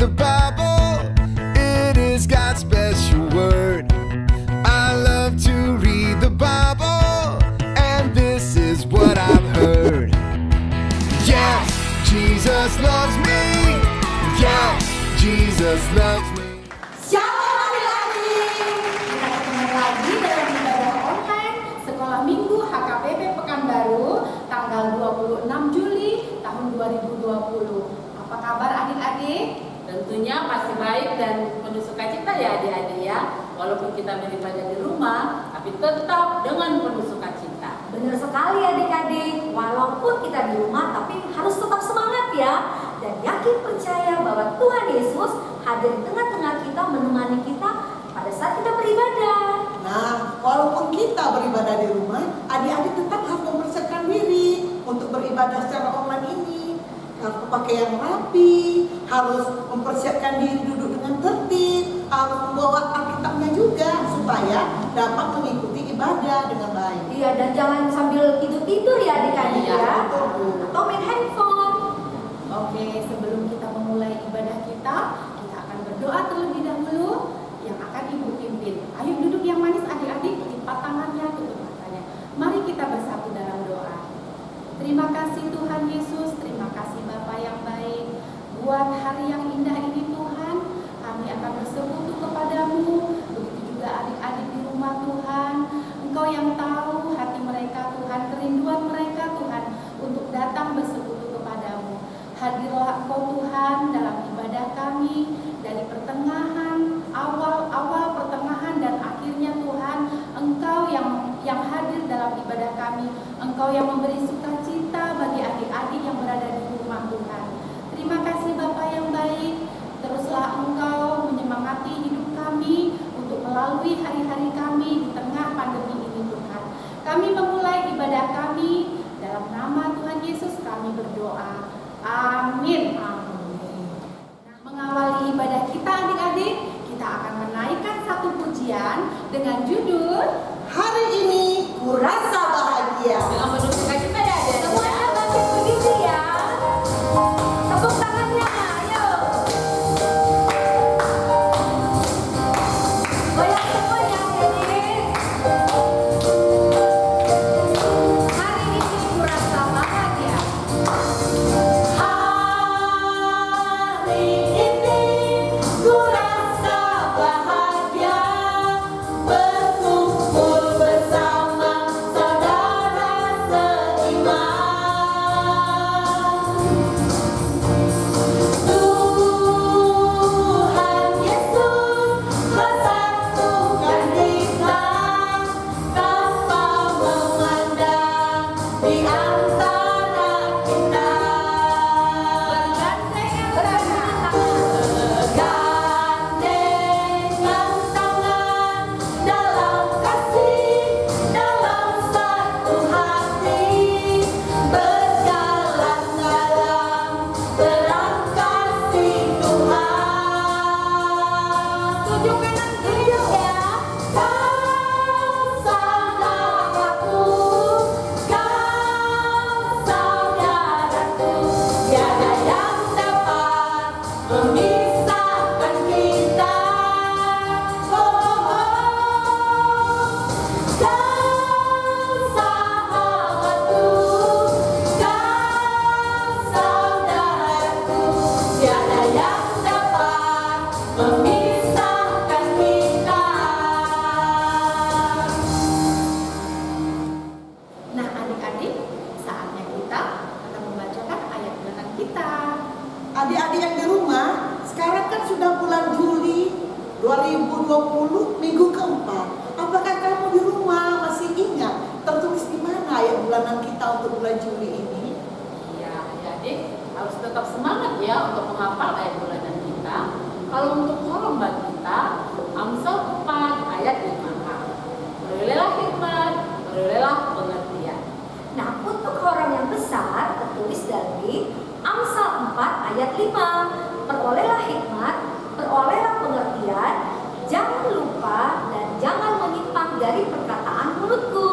the Bible. It is God's special word. I love to read the Bible, and this is what I've heard. Yes, Jesus loves me. Yes, Jesus loves me. Shalom adik-adik. Kita ketemu lagi dalam ibadah online Sekolah Minggu HKBP Pekanbaru tanggal 26 Juli tahun 2020. Apa kabar adik-adik? Tentunya masih baik dan penuh sukacita ya adik-adik ya. Walaupun kita beribadah di rumah, tapi tetap dengan penuh sukacita. Benar sekali adik-adik. Walaupun kita di rumah, tapi harus tetap semangat ya. Dan yakin percaya bahwa Tuhan Yesus hadir di tengah-tengah kita, menemani kita pada saat kita beribadah. Nah, walaupun kita beribadah di rumah, adik-adik tetap harus mempersiapkan diri untuk beribadah secara online ini. Harus pakai yang rapi, harus mempersiapkan diri duduk dengan tertib, harus membawa Alkitabnya juga supaya dapat mengikuti ibadah dengan baik. Iya, dan jangan sambil tidur-tidur ya adik-adik Iya, ya. betul. Atau main handphone. Oke, sebelum kita memulai ibadah kita akan berdoa terlebih dahulu yang akan Ibu pimpin. Ayo duduk yang manis adik-adik, lipat tangannya, tutup matanya. Mari kita bersatu dalam doa. Terima kasih Tuhan Yesus, terima kasih Bapa yang baik. Buat hari yang indah ini Tuhan, kami akan bersekutu kepadamu. Begitu juga adik-adik di rumah Tuhan. Engkau yang tahu hati mereka Tuhan, kerinduan mereka Tuhan untuk datang bersekutu kepadamu. Hadirlah Engkau Tuhan dalam ibadah kami dari pertengahan, awal pertengahan dan akhirnya Tuhan. Engkau yang hadir dalam ibadah kami. Engkau yang memberi sukacita bagi adik-adik yang berada di rumah Tuhan. Terima kasih Bapa yang baik. Teruslah Engkau menyemangati hidup kami untuk melalui hari-hari kami di tengah pandemi ini Tuhan. Kami memulai ibadah kami dalam nama Tuhan Yesus kami berdoa. Amin. Amin. Nah, mengawali ibadah kita adik-adik, kita akan menaikkan satu pujian dengan judul Hari ini kurasa bahagia. Dengan penuh sukacita ya adik-adik. Semuanya bangkit berdiri ya. Tepuk tangannya, ayo. Goyang semuanya adik-adik. Hari ini kurasa bahagia. Hari ini kurasa bahagia, berkumpul bersama saudara seiman. Tuhan Yesus bersatukan kita tanpa memandang di antara kita. Bergandengan tangan dalam kasih, dalam satu hati, berjalan dalam terang kasih Tuhan. Tunjukkan hidup ya. Kau saudaraku, kau saudaraku, tiada yang dapat memisahkan kita. Kau sahabatku, kau saudaraku, tiada yang dapat memisahkan kita. Nah adik-adik, saatnya kita akan membacakan ayat Tuhan kita. Adik-adik yang di rumah, sekarang kan sudah bulan Juli 2020, minggu keempat. Apakah kamu di rumah masih ingat tertulis di mana ayat bulanan kita untuk bulan Juli ini? Iya adik-adik harus tetap semangat ya untuk menghafal ayat bulanan kita. Kalau untuk lomba kita, Amsal 4 ayat 5. Perolehlah hikmat, perolehlah pengertian. Nah, untuk orang yang besar tertulis dari Amsal 4 ayat 5. Perolehlah hikmat, perolehlah pengertian, jangan lupa dan jangan menyimpang dari perkataan mulutku.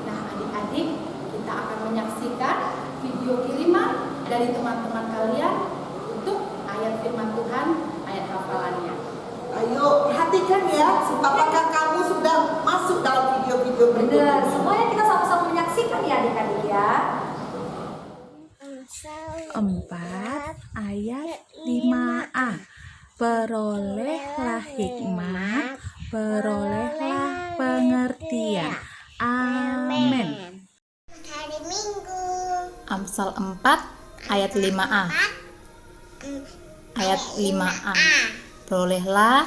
Nah adik-adik, kita akan menyaksikan video kiriman dari teman-teman kalian untuk ayat firman Tuhan ayat 5a. Perolehlah hikmat, perolehlah pengertian. Amin. Hari Minggu. Amsal 4 ayat 5a. Ayat 5a. Perolehlah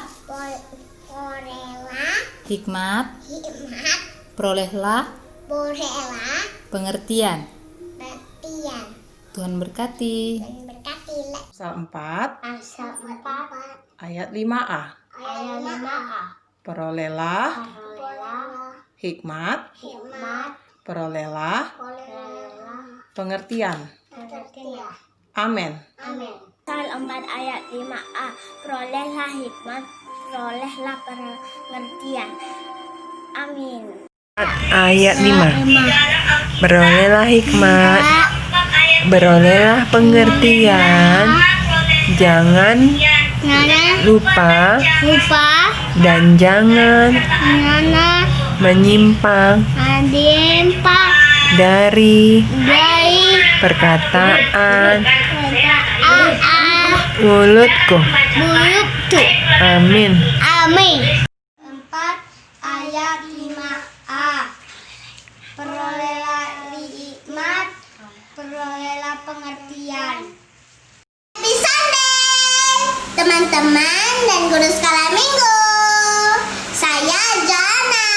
Perolehlah hikmat, hikmat, perolehlah perolehlah pengertian. pengertian. Tuhan berkati. Dan berkati. Amsal 4 Amsal 4 ayat 5a. ayat 5a. Perolehlah Perolehlah hikmat, hikmat, perolehlah perolehlah pengertian. pengertian. Amin. Amin. Amsal 4 ayat 5a. Perolehlah hikmat, perolehlah pengertian. Amin. Ayat 5. Berolehlah hikmat, berolehlah pengertian, jangan lupa dan jangan menyimpang dari perkataan mulutku. Amin. Amin. 4 ayat 5a. Perolehlah hikmat, perolehlah pengertian. Happy Sunday, teman-teman dan guru sekolah minggu. Saya Jana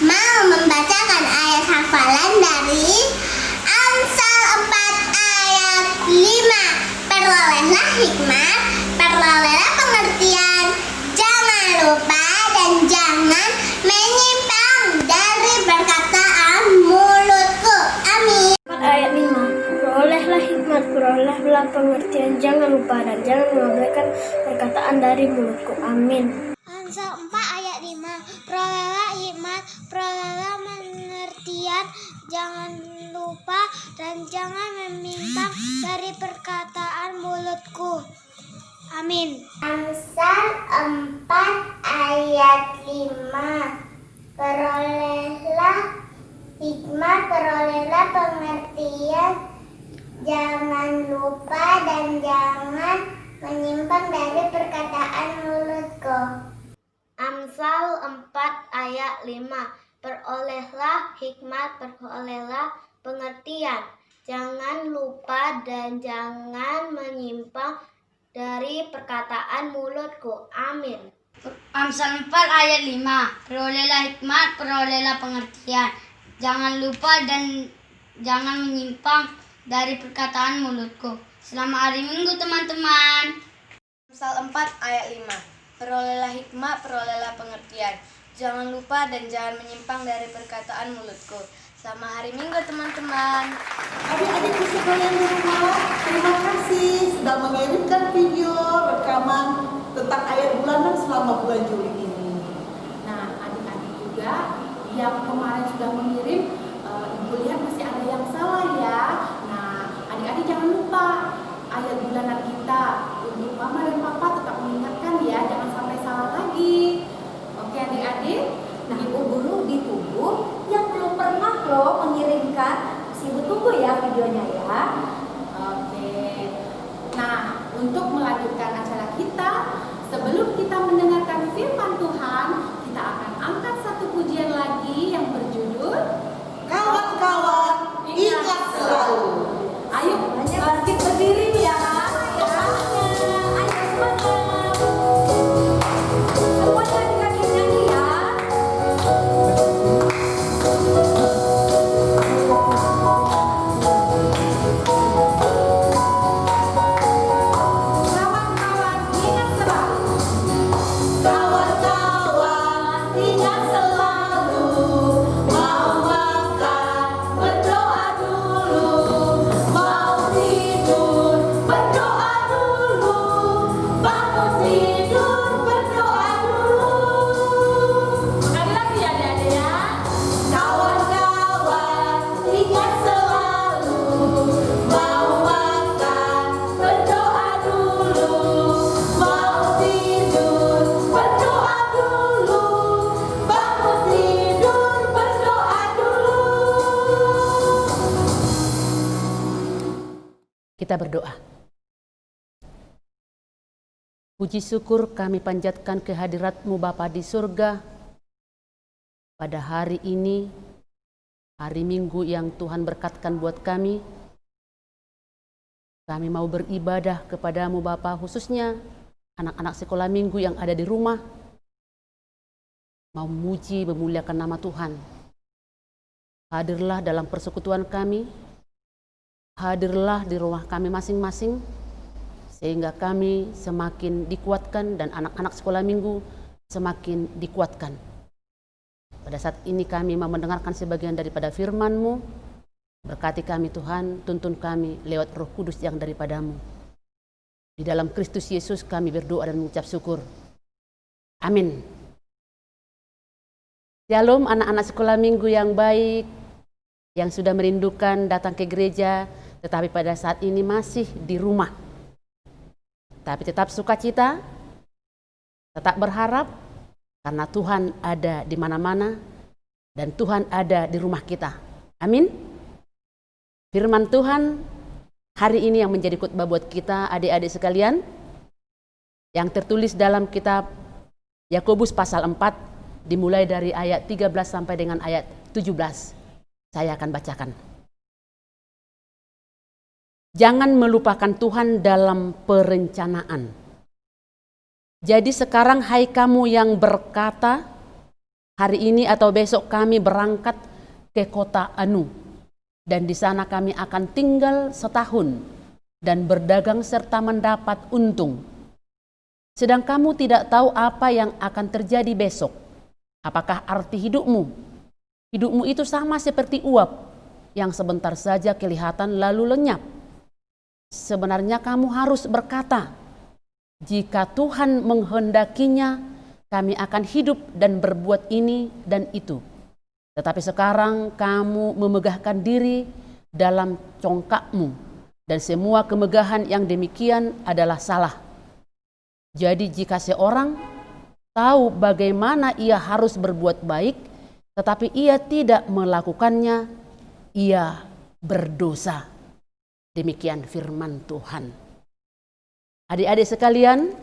mau membacakan ayat hafalan dari Amsal 4 ayat 5. Perolehlah hikmat, perolehlah pengertian, jangan lupa dan jangan menyimpang dari perkataan mulutku. Amin. Ayat 5. Perolehlah hikmat, perolehlah pengertian, jangan lupa dan jangan mengabaikan perkataan dari mulutku. Amin. Amsal 4 ayat 5. Perolehlah hikmat, perolehlah pengertian, jangan lupa dan jangan menyimpang dari perkataan mulutku. Amin. Amsal 4 ayat 5. Perolehlah hikmat, perolehlah pengertian, jangan lupa dan jangan menyimpang dari perkataan mulutku. Amsal 4 ayat 5. Perolehlah hikmat, perolehlah pengertian, jangan lupa dan jangan menyimpang dari perkataan mulutku. Amin. Amsal 4 ayat 5. Perolehlah hikmat, perolehlah pengertian, jangan lupa dan jangan menyimpang dari perkataan mulutku. Selamat hari Minggu teman-teman. Amsal 4 ayat 5. Perolehlah hikmat, perolehlah pengertian, jangan lupa dan jangan menyimpang dari perkataan mulutku. Selamat hari Minggu teman-teman. Adik-adikku sekalian di rumah, terima kasih sudah mengirimkan video rekaman tentang ayat bulanan selama bulan Juli ini. Nah, adik-adik juga yang kemarin sudah mengirim, Ibu lihat masih ada yang salah ya. Nah, adik-adik jangan lupa ayat bulanan kita. Untuk Mama dan Papa tetap mengingatkan ya, jangan sampai salah lagi. Oke adik-adik? Nah, Ibu guru ditunggu yang belum pernah loh mengirimkan, masih Ibu tunggu ya videonya ya. Oke. Nah, untuk melanjutkan acara kita, sebelum kita mendengarkan firman Tuhan, kita akan angkat satu pujian lagi yang berjudul Kawan-kawan, ingat selalu. Ayo bangkit berdiri ya. Kawan-kawan, ingat selalu mau makan, berdoa dulu, mau tidur, berdoa dulu, bangun tidur, berdoa dulu. Sekali lagi ya adik-adik ya. Kawan-kawan, ingat selalu mau makan, berdoa dulu, mau tidur, berdoa dulu, bangun tidur, berdoa dulu. Kita berdoa. Puji syukur kami panjatkan kehadirat-Mu Bapa di surga pada hari ini, hari Minggu yang Tuhan berkatkan buat kami. Kami mau beribadah kepadamu Bapa, khususnya anak-anak sekolah minggu yang ada di rumah. Mau memuji, memuliakan nama Tuhan. Hadirlah dalam persekutuan kami, hadirlah di rumah kami masing-masing, sehingga kami semakin dikuatkan dan anak-anak sekolah minggu semakin dikuatkan. Pada saat ini kami mau mendengarkan sebagian daripada firman-Mu. Berkati kami Tuhan, tuntun kami lewat Roh Kudus yang daripadamu. Di dalam Kristus Yesus kami berdoa dan mengucap syukur. Amin. Shalom anak-anak sekolah minggu yang baik, yang sudah merindukan datang ke gereja, tetapi pada saat ini masih di rumah. Tapi tetap sukacita, tetap berharap, karena Tuhan ada di mana-mana, dan Tuhan ada di rumah kita. Amin. Firman Tuhan hari ini yang menjadi khotbah buat kita adik-adik sekalian, yang tertulis dalam kitab Yakobus pasal 4, dimulai dari ayat 13 sampai dengan ayat 17. Saya akan bacakan. Jangan melupakan Tuhan dalam perencanaan. Jadi sekarang hai kamu yang berkata, hari ini atau besok kami berangkat ke kota Anu, dan di sana kami akan tinggal setahun dan berdagang serta mendapat untung. Sedang kamu tidak tahu apa yang akan terjadi besok. Apakah arti hidupmu? Hidupmu itu sama seperti uap yang sebentar saja kelihatan lalu lenyap. Sebenarnya kamu harus berkata, jika Tuhan menghendakinya, kami akan hidup dan berbuat ini dan itu. Tetapi sekarang kamu memegahkan diri dalam congkakmu, dan semua kemegahan yang demikian adalah salah. Jadi jika seorang tahu bagaimana ia harus berbuat baik, tetapi ia tidak melakukannya, ia berdosa. Demikian firman Tuhan. Adik-adik sekalian,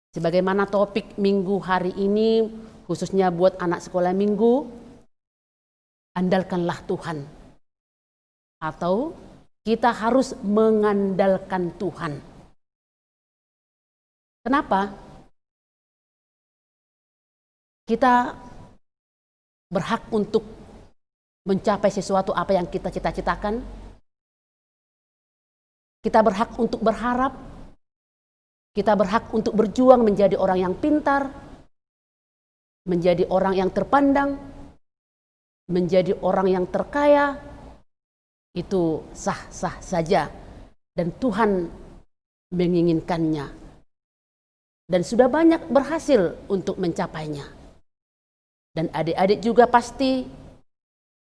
sebagaimana topik minggu hari ini, khususnya buat anak sekolah minggu, andalkanlah Tuhan. Atau kita harus mengandalkan Tuhan. Kenapa? Kita berhak untuk mencapai sesuatu apa yang kita cita-citakan. Kita berhak untuk berharap. Kita berhak untuk berjuang menjadi orang yang pintar, menjadi orang yang terpandang, menjadi orang yang terkaya. Itu sah-sah saja, dan Tuhan menginginkannya, dan sudah banyak berhasil untuk mencapainya. Dan adik-adik juga pasti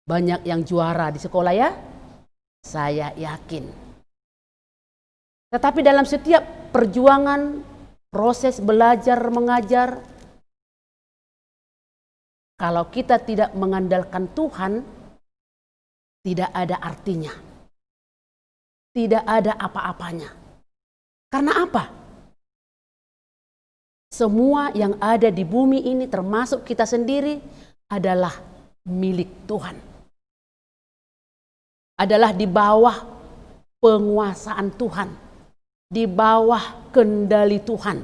banyak yang juara di sekolah ya, saya yakin. Tetapi dalam setiap perjuangan, proses belajar mengajar, kalau kita tidak mengandalkan Tuhan, tidak ada artinya. Tidak ada apa-apanya. Karena apa? Semua yang ada di bumi ini termasuk kita sendiri adalah milik Tuhan. Adalah di bawah penguasaan Tuhan. Di bawah kendali Tuhan.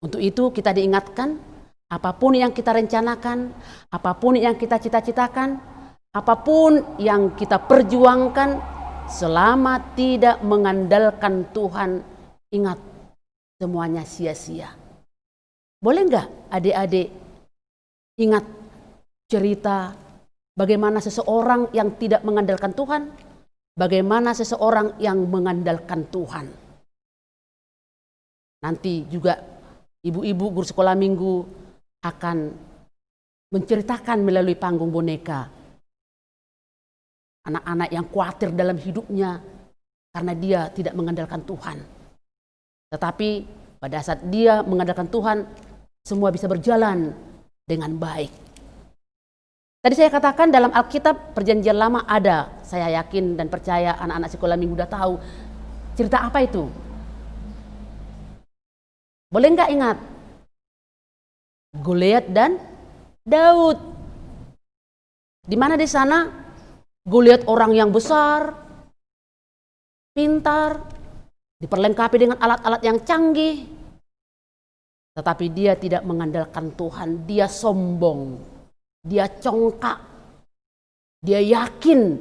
Untuk itu kita diingatkan, apapun yang kita rencanakan, apapun yang kita cita-citakan, apapun yang kita perjuangkan, selama tidak mengandalkan Tuhan, ingat, semuanya sia-sia. Boleh nggak adik-adik ingat cerita bagaimana seseorang yang tidak mengandalkan Tuhan, bagaimana seseorang yang mengandalkan Tuhan. Nanti juga ibu-ibu guru sekolah minggu akan menceritakan melalui panggung boneka. Anak-anak yang khawatir dalam hidupnya karena dia tidak mengandalkan Tuhan. Tetapi pada saat dia mengandalkan Tuhan, semua bisa berjalan dengan baik. Tadi saya katakan dalam Alkitab Perjanjian Lama ada, saya yakin dan percaya anak-anak sekolah minggu sudah tahu Cerita apa itu? Boleh nggak ingat? Goliat dan Daud. Di mana di sana? Goliat orang yang besar, pintar, diperlengkapi dengan alat-alat yang canggih. Tetapi dia tidak mengandalkan Tuhan, dia sombong, dia congkak. Dia yakin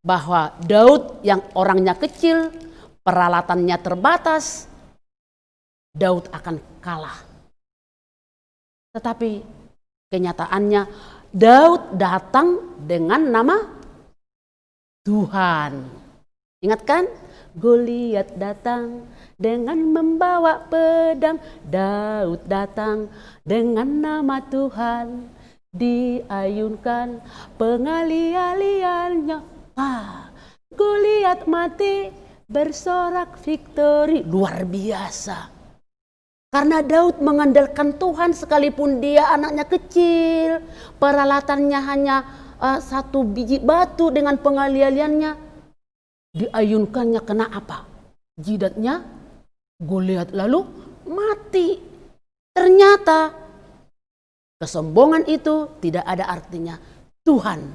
bahwa Daud yang orangnya kecil, peralatannya terbatas, Daud akan kalah. Tetapi kenyataannya Daud datang dengan nama Tuhan. Ingat kan? Goliat datang dengan membawa pedang, Daud datang dengan nama Tuhan, diayunkan pengali-aliannya. Goliat mati, bersorak victory. Luar biasa. Karena Daud mengandalkan Tuhan sekalipun dia anaknya kecil, peralatannya hanya 1 biji batu dengan pengali-aliannya, diayunkannya kena apa? Jidatnya Goliat lalu mati. Ternyata kesombongan itu tidak ada artinya. Tuhan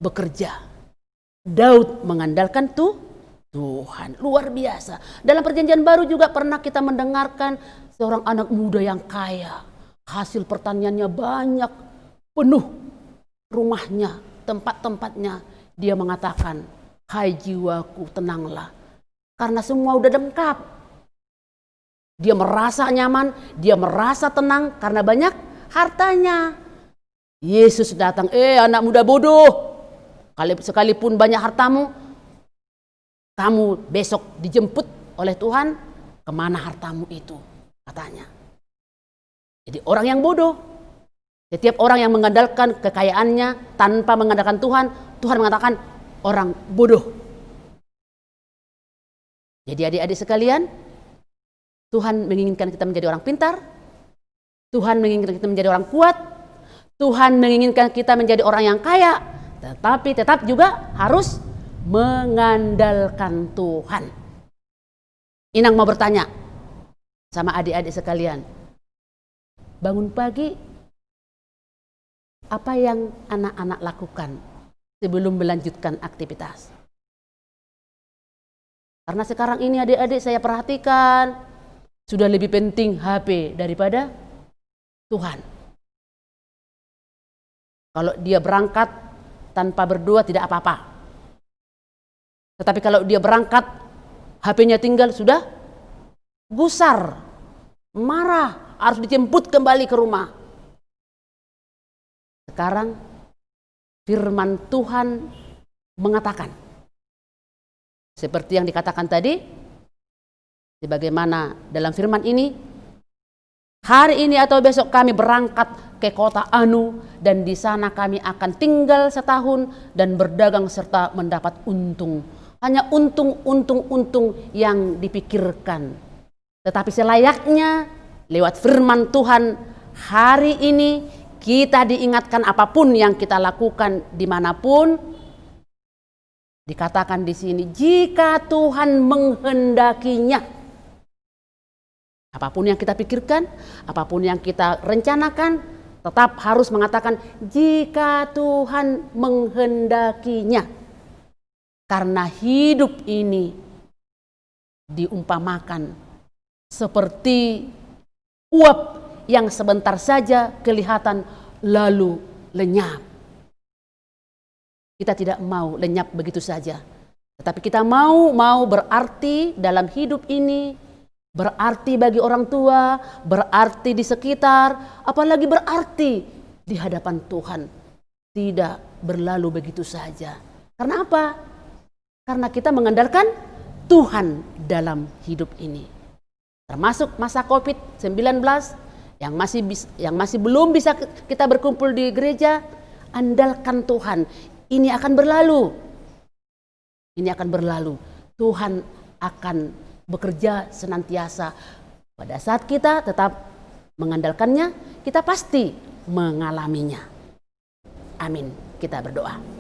bekerja. Daud mengandalkan Tuhan. Luar biasa. Dalam perjanjian baru juga pernah kita mendengarkan seorang anak muda yang kaya. Hasil pertaniannya banyak, penuh rumahnya, tempat-tempatnya. Dia mengatakan, hai jiwaku tenanglah. Karena semua udah lengkap. Dia merasa nyaman, dia merasa tenang karena banyak hartanya. Yesus datang, anak muda bodoh. Sekalipun banyak hartamu, kamu besok dijemput oleh Tuhan, kemana hartamu itu? Katanya. Jadi orang yang bodoh. Setiap orang yang mengandalkan kekayaannya tanpa mengandalkan Tuhan, Tuhan mengatakan orang bodoh. Jadi adik-adik sekalian, Tuhan menginginkan kita menjadi orang pintar. Tuhan menginginkan kita menjadi orang kuat. Tuhan menginginkan kita menjadi orang yang kaya. Tetapi tetap juga harus mengandalkan Tuhan. Inang mau bertanya sama adik-adik sekalian. Bangun pagi, apa yang anak-anak lakukan sebelum melanjutkan aktivitas? Karena sekarang ini adik-adik saya perhatikan sudah lebih penting HP daripada Tuhan. Kalau dia berangkat tanpa berdoa tidak apa-apa. Tetapi kalau dia berangkat, HP-nya tinggal, sudah gusar, marah, harus dijemput kembali ke rumah. Sekarang firman Tuhan mengatakan, seperti yang dikatakan tadi, sebagaimana dalam firman ini, hari ini atau besok kami berangkat ke kota Anu dan di sana kami akan tinggal setahun dan berdagang serta mendapat untung. Hanya untung yang dipikirkan. Tetapi selayaknya lewat firman Tuhan hari ini kita diingatkan apapun yang kita lakukan dimanapun. Dikatakan di sini jika Tuhan menghendakinya. Apapun yang kita pikirkan, apapun yang kita rencanakan, tetap harus mengatakan jika Tuhan menghendakinya. Karena hidup ini diumpamakan seperti uap yang sebentar saja kelihatan lalu lenyap. Kita tidak mau lenyap begitu saja. Tetapi kita mau berarti dalam hidup ini, berarti bagi orang tua, berarti di sekitar, apalagi berarti di hadapan Tuhan. Tidak berlalu begitu saja. Karena apa? Karena kita mengandalkan Tuhan dalam hidup ini. Termasuk masa COVID-19 yang masih belum bisa kita berkumpul di gereja, andalkan Tuhan. Ini akan berlalu. Ini akan berlalu. Tuhan akan bekerja senantiasa. Pada saat kita tetap mengandalkannya, kita pasti mengalaminya. Amin. Kita berdoa.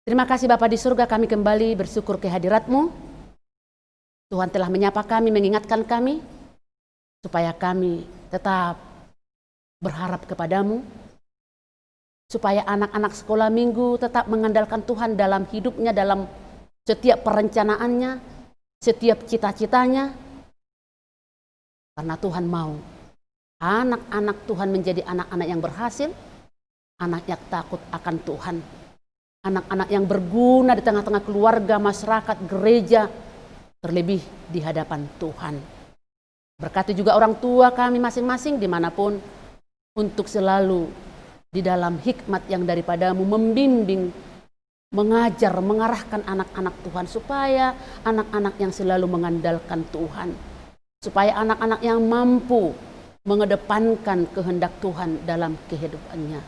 Terima kasih Bapa di surga, kami kembali bersyukur kehadirat-Mu. Tuhan telah menyapa kami, mengingatkan kami, supaya kami tetap berharap kepadamu, supaya anak-anak sekolah minggu tetap mengandalkan Tuhan dalam hidupnya, dalam setiap perencanaannya, setiap cita-citanya. Karena Tuhan mau anak-anak Tuhan menjadi anak-anak yang berhasil, anak yang takut akan Tuhan, anak-anak yang berguna di tengah-tengah keluarga, masyarakat, gereja, terlebih di hadapan Tuhan. Berkati juga orang tua kami masing-masing dimanapun, untuk selalu di dalam hikmat yang daripadamu membimbing, mengajar, mengarahkan anak-anak Tuhan, supaya anak-anak yang selalu mengandalkan Tuhan, supaya anak-anak yang mampu mengedepankan kehendak Tuhan dalam kehidupannya.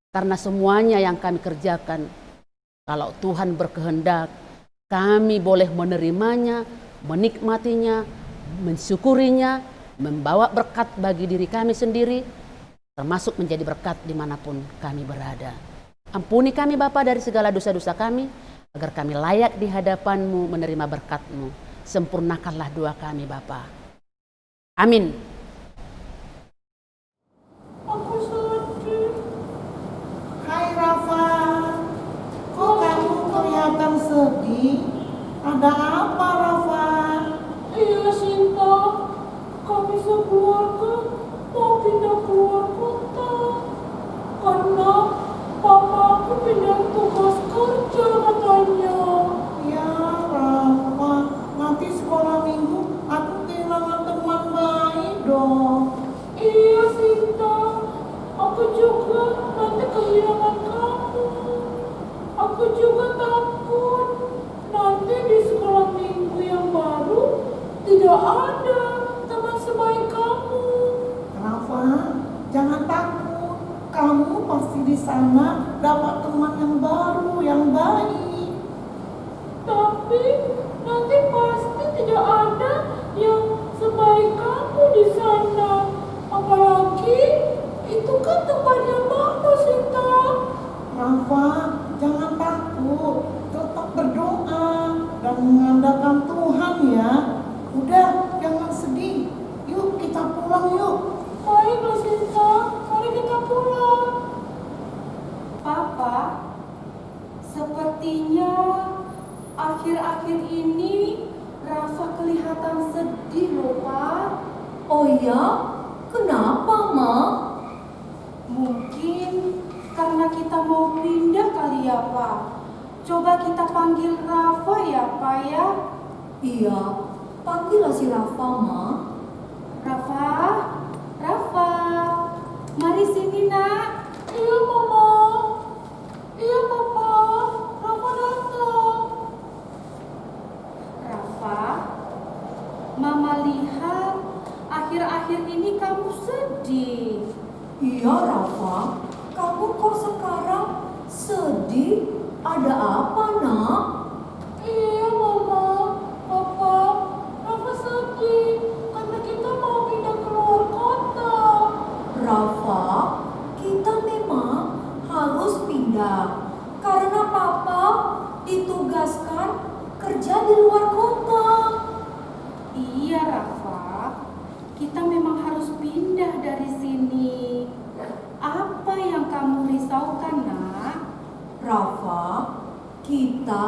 Karena semuanya yang kami kerjakan, kalau Tuhan berkehendak, kami boleh menerimanya, menikmatinya, mensyukurinya, membawa berkat bagi diri kami sendiri, termasuk menjadi berkat dimanapun kami berada. Ampuni kami Bapa dari segala dosa-dosa kami, agar kami layak di hadapan-Mu menerima berkat-Mu. Sempurnakanlah doa kami Bapa. Amin. Aku sedih. Hai Rafa, kok kamu kelihatan sedih? Ada apa Rafa? Iya Sinta, kami sekeluarga mau pindah keluar kota karena papa aku pindah tugas kerja katanya. Ya Rafa, nanti sekolah minggu aku kehilangan teman baik dong. Iya Sinta, aku juga nanti kehilangan kamu. Aku juga takut nanti di sekolah minggu yang baru tidak ada teman sebaik kamu. Rafa, jangan takut. Kamu pasti di sana dapat teman yang baru, yang baik. Tapi nanti pasti tidak ada yang sebaik kamu di sana. Apalagi itu kan tempat yang baru, Sinta. Rafa, jangan takut. Tetap berdoa dan mengandalkan Tuhan ya. Udah, jangan sedih. Yuk kita pulang yuk. Baiklah Sinta, mari kita pulang. Papa, sepertinya akhir-akhir ini Rafa kelihatan sedih loh Pak. Oh ya? Kenapa, Ma? Mungkin karena kita mau pindah kali ya Pak. Coba kita panggil Rafa ya Pak ya. Iya, panggillah si Rafa, Ma. Rafa, Rafa, mari sini nak. Iya Mama. Iya Papa. Rafa datang. Rafa, Mama lihat akhir-akhir ini kamu sedih. Iya, Rafa. Kamu kok sekarang sedih? Ada apa, Nak? Iya Mama. Papa. Rafa sedih karena kita mau pindah keluar kota. Rafa, kita memang harus pindah karena Papa ditugaskan kerja di luar kota. Iya Rafa, kita memang harus pindah dari sini. Apa yang kamu risaukan nak? Rafa, kita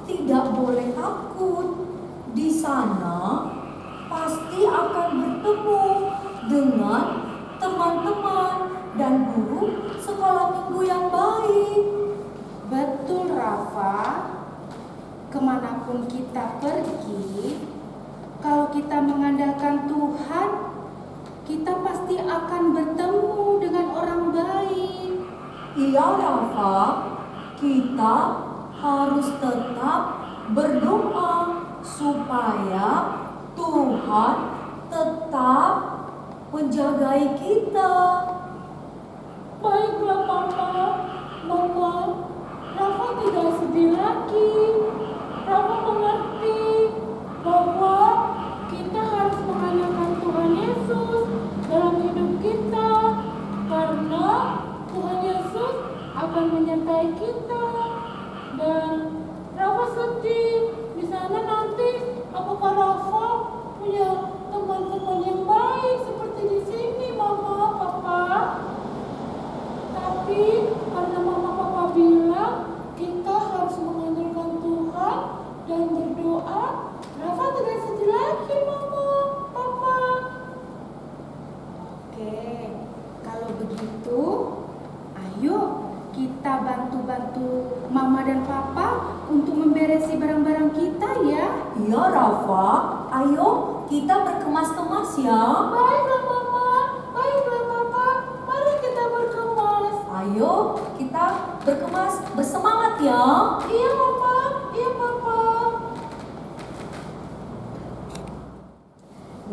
tidak boleh takut. Di sana pasti akan bertemu dengan teman-teman dan guru sekolah minggu yang baik. Betul Rafa, kemanapun kita pergi, kalau kita mengandalkan Tuhan, kita pasti akan bertemu dengan orang baik. Iya Rafa, kita harus tetap berdoa supaya Tuhan tetap menjagai kita. Baiklah Papa. Mama. Rafa tidak sedih lagi. Rafa mengerti bahwa kita harus mengandalkan Tuhan Yesus dalam hidup kita, karena Tuhan Yesus akan menyertai kita dan Iya Rafa, ayo kita berkemas-kemas ya. Baiklah Mama, baiklah Papa, mari kita berkemas. Ayo kita berkemas, bersemangat ya. Iya Mama, iya Papa.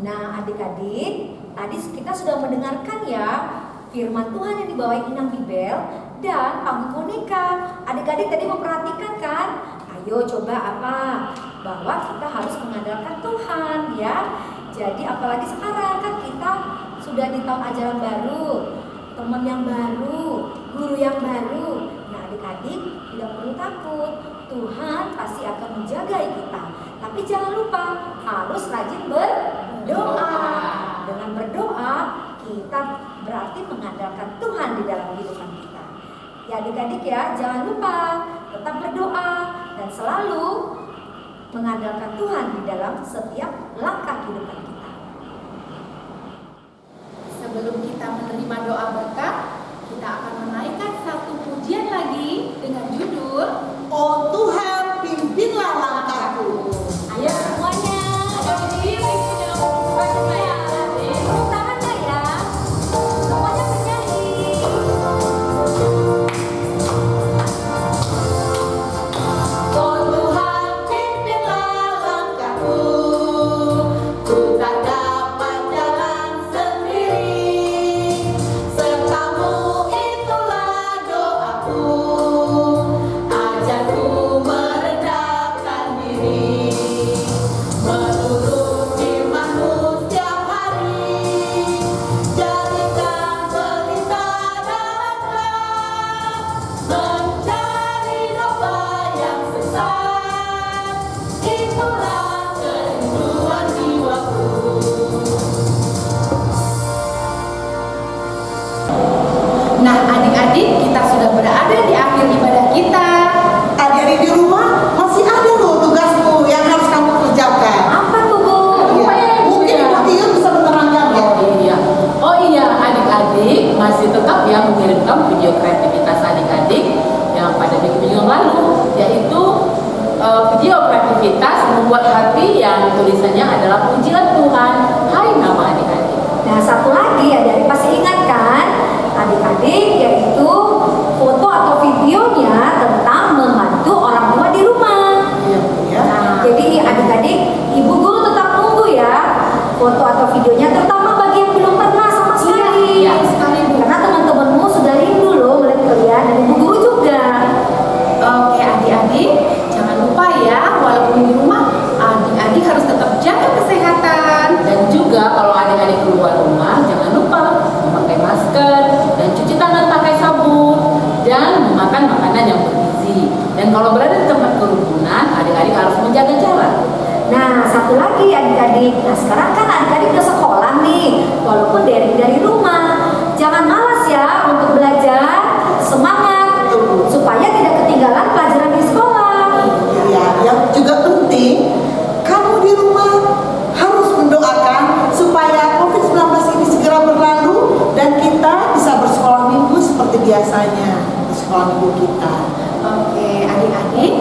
Nah adik-adik, tadi kita sudah mendengarkan ya firman Tuhan yang dibawain Inang Bibel dan panggung boneka. Adik-adik tadi memperhatikan kan? Ayo coba apa? Bahwa kita harus mengandalkan Tuhan ya. Jadi apalagi sekarang kan kita sudah di tahun ajaran baru, teman yang baru, guru yang baru. Nah adik-adik tidak perlu takut, Tuhan pasti akan menjaga kita. Tapi jangan lupa harus rajin berdoa. Dengan berdoa kita berarti mengandalkan Tuhan di dalam kehidupan kita. Ya adik-adik ya, jangan lupa tetap berdoa dan selalu mengandalkan Tuhan di dalam setiap langkah kehidupan kita. Sebelum kita menerima doa berkat, kita akan menaikkan satu pujian lagi dengan judul Oh Tuhan, pimpinlah langkahku. Ayo semuanya, berdiri semuanya, tepuk tangannya ya. Semuanya bernyanyi. Oh Tuhan, pimpinlah langkahku. Ku tak dapat jalan sendiri. Sertamu itulah doaku. Ajarku merendahkan diri, menurut firman-Mu setiap hari. Jadikan pelita dalam gelap, mencari domba yang sesat. Itulah kerinduan jiwaku. Nah adik-adik, kita sudah berada di akhir ibadah kita. Adik-adik di rumah masih ada loh tugasmu yang harus kamu kerjakan. Apa tuh Bu? Mungkin Ibu Tia bisa menerangkan ya. Oh iya adik-adik masih tetap ya mengirimkan video kreativitas adik-adik yang pada minggu-minggu yang lalu, yaitu video kreativitas membuat hati yang tulisannya adalah pujian Tuhan. Hai nama adik-adik. Nah satu lagi adik-adik pasti ingat kan? Adik-adik yaitu foto atau videonya tentang membantu orang tua di rumah. Nah, jadi adik-adik, ibu guru tetap tunggu ya foto atau videonya, terutama bagi yang belum pernah sama sekali. Iya, sekali, Bu. Karena teman-temanmu sudah rindu loh melihat kalian dan ibu guru juga. Oke adik-adik, jangan lupa ya, walaupun di rumah, adik-adik harus tetap jaga kesehatan. Dan juga kalau adik-adik keluar rumah jangan lupa memakai masker dan cuci tangan pakai sabun dan memakan makanan yang bergizi. Dan kalau berada di tempat kerumunan, adik-adik harus menjaga jarak. Nah, satu lagi adik-adik. Nah, sekarang kan adik-adik udah sekolah nih, walaupun dari rumah. Jangan malas ya untuk belajar, semangat supaya tidak ketinggalan pelajaran di sekolah. Iya, yang juga penting, kamu di rumah harus mendoakan supaya COVID-19 ini segera berlalu dan kita bisa bersekolah minggu seperti biasanya di sekolah minggu kita. Oke adik-adik,